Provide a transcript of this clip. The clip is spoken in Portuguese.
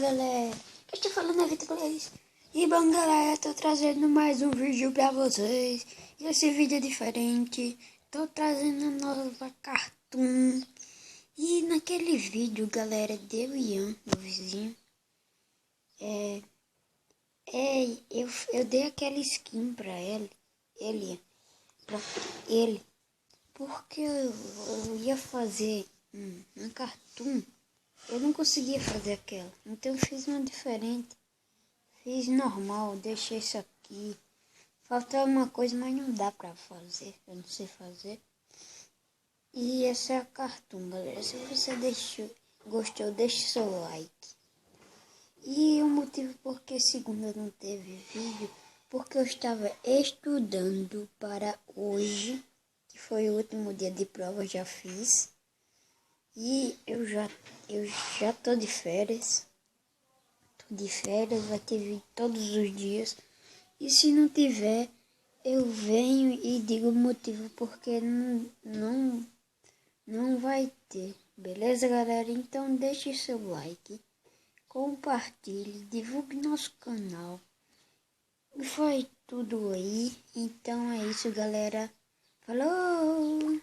galera, eu estou falando a Vitor Blaze. E bom galera, estou trazendo mais um vídeo pra vocês. E esse vídeo é diferente, estou trazendo nova cartoon. E naquele vídeo galera, deu Ian, meu vizinho, eu dei aquela skin pra ele, porque eu ia fazer uma cartoon. Eu não conseguia fazer aquela, então eu fiz uma diferente. Fiz normal, deixei isso aqui. Falta uma coisa, mas não dá pra fazer, eu não sei fazer. E essa é a cartoon, galera. Se você gostou, deixe seu like. E o motivo porque segunda não teve vídeo, porque eu estava estudando para hoje, que foi o último dia de prova, já fiz. E eu já tô de férias. Vai ter vídeo todos os dias. E se não tiver, eu venho e digo o motivo porque não vai ter. Beleza, galera? Então deixe seu like, compartilhe, divulgue nosso canal. Foi tudo aí. Então é isso, galera. Falou!